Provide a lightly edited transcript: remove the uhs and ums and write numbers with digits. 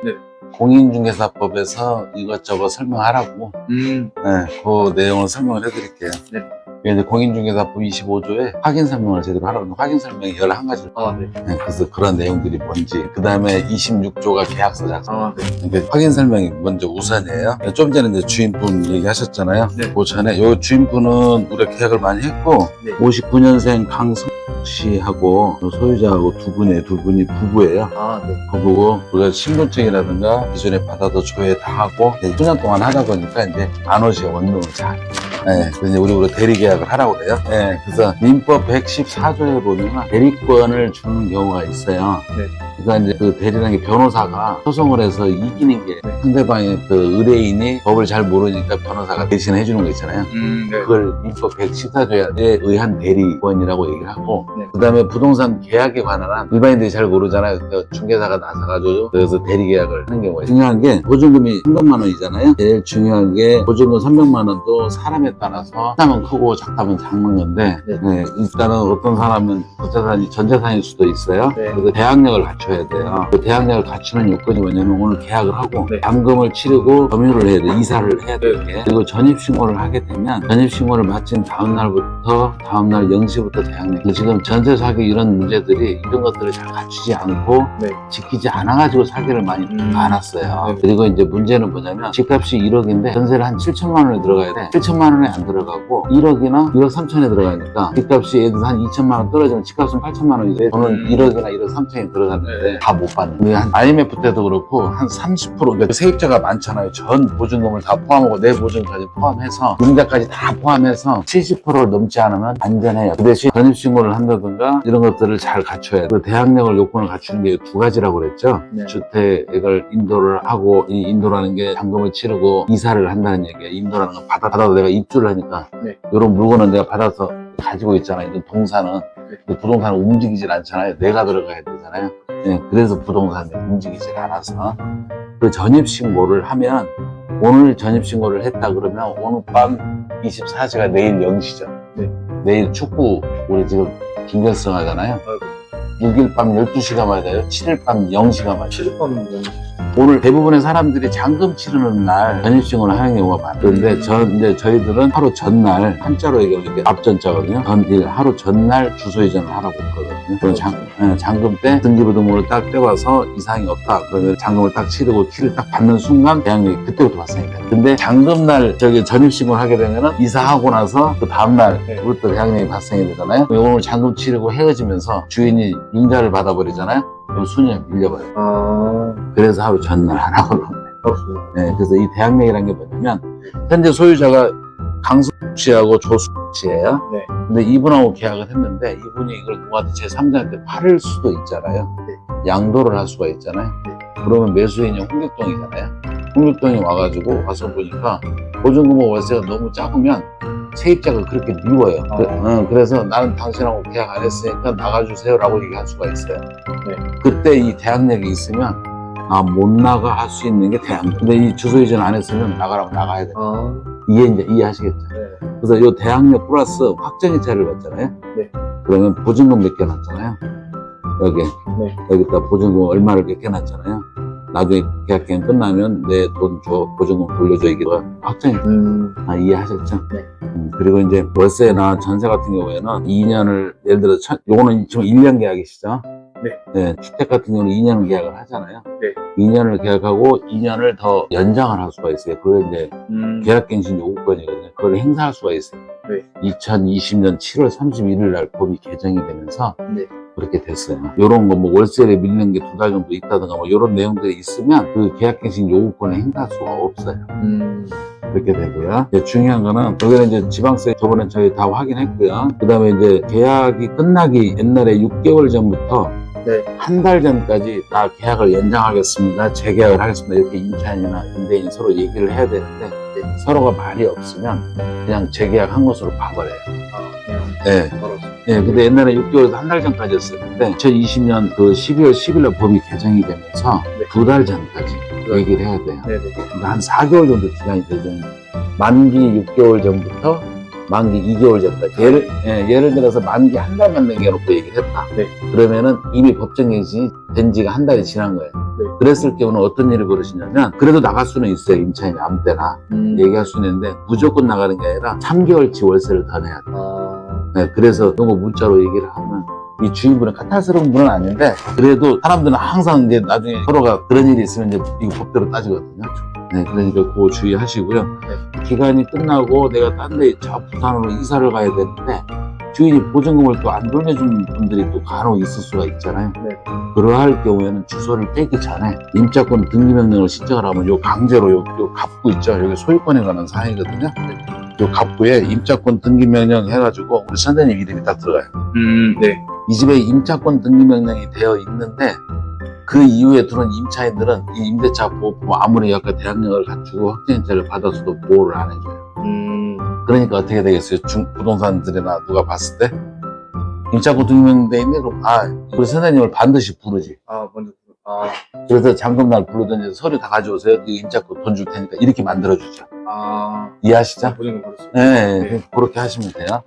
네. 공인중개사법에서 이것저것 설명하라고 네. 그 내용을 설명을 해드릴게요. 네. 이제 공인중개사법 25조에 확인 설명을 제대로 하라고 하긴 설명이 11가지. 네. 그래서 그런 내용들이 뭔지. 그 다음에 26조가 계약서 작성. 네. 그러니까 확인 설명이 먼저 우선이에요. 좀 전에 이제 주인분 얘기하셨잖아요. 네. 그 전에 요 주인분은 우리가 계약을 많이 했고, 네. 59년생 강성 씨하고 소유자하고 두 분이 부부예요. 네. 부부고 우리가 신분증이라든가 기존에 받아서 조회 다 하고 1년 동안 하다 보니까 이제 안 오시고 원룸을 잘. 그래서 우리 대리계약을 하라고 그래요. 그래서 민법 114조에 보면 대리권을 주는 경우가 있어요. 네. 그러니까 이제 그 대리라는 게 변호사가 소송을 해서 이기는 게 상대방의 그 의뢰인이 법을 잘 모르니까 변호사가 대신해 주는 거 있잖아요. 네. 그걸 민법 114조에 의한 대리권이라고 얘기를 하고, 네. 그 다음에 부동산 계약에 관한 한 일반인들이 잘 모르잖아요. 그러니까 중개사가 나서가지고 그래서 대리계약을 하는 경우가 있어요. 중요한 게 보증금이 300만 원이잖아요. 제일 중요한 게 보증금 300만 원도 사람에 따라서 작다면 크고 작다면 작는 건데, 일단은 어떤 사람은 부자산이 전재산일 수도 있어요. 네. 그래서 대항력을 갖춰야 돼요. 그 대항력을 갖추는 요건이 뭐냐면 오늘 계약을 하고 잔금을 치르고 점유를 해야 돼. 이사를 해야 돼. 그리고 전입신고를 하게 되면 전입신고를 마친 다음 날부터 다음 날 0시부터 대항력. 지금 전세 사기 이런 문제들이 이런 것들을 잘 갖추지 않고 지키지 않아가지고 사기를 많이 많았어요. 그리고 이제 문제는 뭐냐면 집값이 1억인데 전세를 한 7천만 원에 들어가야 돼. 7천만 원에 안 들어가고 1억이나 1억 3천에 들어가니까 집값이 예를 들어서 한 2천만 원 떨어지면 집값은 8천만 원이죠. 돈은 1억이나 1억 3천이 들어갔는데 다 못 받는. 근데 한 IMF 때도 그렇고 한 30% 그러니까 세입자가 많잖아요. 전 보증금을 다 포함하고 내 보증까지 포함해서 임대까지 다 포함해서 70%를 넘지 않으면 안전해요. 그 대신 전입신고를 한다든가 이런 것들을 잘 갖춰야 돼요. 그 대항력을 요건을 갖추는 게 두 가지라고 그랬죠. 주택을 인도를 하고, 이 인도라는 게 잔금을 치르고 이사를 한다는 얘기예요. 인도라는 건 받아도 내가 입주를 하니까 이런 물건은 내가 받아서 가지고 있잖아요. 이런 동사는 부동산은 움직이질 않잖아요. 내가 들어가야 되잖아요. 그래서 부동산이 움직이질 않아서 그 전입신고를 하면 오늘 전입신고를 했다 그러면 오늘 밤 24시가 내일 0시죠. 내일 축구 우리 지금 김결성 하잖아요. 6일 밤 12시가 맞아요. 7일 밤 0시가 맞아요. 7일 밤 0시. 오늘 대부분의 사람들이 잔금 치르는 날 전입신고를 하는 경우가 많아요. 그런데 이제 저희들은 하루 전날, 한자로 얘기하면 이게 앞전자거든요. 하루 전날 주소 이전을 하라고 그러거든요. 그럼 잔금 때 등기부등본을 딱 떼와서 이상이 없다. 그러면 잔금을 딱 치르고 키를 딱 받는 순간 대항력이 그때부터 발생이 돼요. 근데 잔금날 전입신고를 하게 되면은 이사하고 나서 그 다음날부터 대항력이 발생이 되잖아요. 오늘 잔금 치르고 헤어지면서 주인이 융자를 받아버리잖아요. 그럼 순위가 밀려버려요. 그래서 하루 전날 하라고 그러는데. 그래서 이 대항력이라는 게 뭐냐면 현재 소유자가 강승 씨하고 조수 씨예요. 근데 이분하고 계약을 했는데 이분이 이걸 누구한테 제3자한테 팔을 수도 있잖아요. 양도를 할 수가 있잖아요. 그러면 매수인이 홍길동이잖아요. 홍길동이 와가지고 와서 보니까 보증금과 월세가 너무 작으면 세입자가 그렇게 미워요. 그래서 나는 당신하고 계약 안 했으니까 나가주세요 라고 얘기할 수가 있어요. 그때 이 대항력이 있으면 못 나가 할 수 있는 게 대항력. 근데 이 주소 이전 안 했으면 나가라고 나가야 돼요. 이해하시겠죠? 그래서 이 대항력 플러스 확정이체를 받잖아요. 그러면 보증금 맡겨놨잖아요. 여기다 보증금 얼마를 맡겨놨잖아요. 나중에 계약기간 끝나면 내 돈 줘, 보증금 돌려줘, 이게 확정이. 이해하셨죠? 그리고 이제 월세나 전세 같은 경우에는 2년을, 예를 들어, 요거는 지금 1년 계약이시죠? 주택 같은 경우는 2년을 계약을 하잖아요. 2년을 계약하고 2년을 더 연장을 할 수가 있어요. 그게 이제 계약갱신 요구권이거든요. 그걸 행사할 수가 있어요. 2020년 7월 31일 날 법이 개정이 되면서 그렇게 됐어요. 요런 거 뭐 월세를 밀리는 게 2달 정도 있다든가 뭐 요런 내용들이 있으면 그 계약갱신 요구권을 행사할 수가 없어요. 그렇게 되고요. 중요한 거는 여기는 이제 지방세 저번에 저희 다 확인했고요. 그 다음에 이제 계약이 끝나기 옛날에 6개월 전부터 한 달 전까지 다 계약을 연장하겠습니다. 재계약을 하겠습니다. 이렇게 임차인이나 임대인이 서로 얘기를 해야 되는데 서로가 말이 없으면 그냥 재계약한 것으로 봐버려요. 근데 옛날에 6개월에서 한 달 전까지였었는데 2020년 그 12월 10일 날 법이 개정이 되면서 2달 전까지 얘기를 해야 돼요. 그러니까 한 4개월 정도 기간이 되죠. 만기 6개월 전부터 만기 2개월 전까지. 예를 들어서 만기 한 달만 남겨놓고 얘기를 했다. 그러면은 이미 법정 갱신이 된 지가 한 달이 지난 거예요. 네. 그랬을 경우는 어떤 일이 벌어지냐면 그래도 나갈 수는 있어요. 임차인이 아무 때나 얘기할 수는 있는데 무조건 나가는 게 아니라 3개월치 월세를 더 내야 돼요. 아, 네, 그래서 너무 문자로 얘기를 하면 이 주인분은 까탈스러운 분은 아닌데 그래도 사람들은 항상 이제 나중에 서로가 그런 일이 있으면 이제 이거 법대로 따지거든요. 네, 그러니까 그거 주의하시고요. 기간이 끝나고 내가 딴 데 저 부산으로 이사를 가야 되는데 주인이 보증금을 또 안 돌려준 분들이 또 간혹 있을 수가 있잖아요. 네. 그러할 경우에는 주소를 떼기 전에 임차권 등기명령을 신청을 하면 요 강제로 요 갑구 있죠. 여기 소유권에 관한 사항이거든요. 요 갑구에 임차권 등기명령 해가지고 우리 선생님 이름이 딱 들어가요. 네. 이 집에 임차권 등기명령이 되어 있는데 그 이후에 들어온 임차인들은 이 임대차 보호 아무리 약간 대항력을 갖추고 확정인자를 받아서도 보호를 안 해줘요. 그러니까 어떻게 되겠어요? 부동산들이나 누가 봤을 때 임차권 등기명령 돼 있네? 그럼 우리 선생님을 반드시 부르지. 먼저, 그래서 잠금날 부르든지 서류 다 가져오세요. 이 임차권 돈 줄 테니까 이렇게 만들어주죠. 아, 이해하시죠? 보증금 벌었어요. 네, 네. 그렇게 하시면 돼요.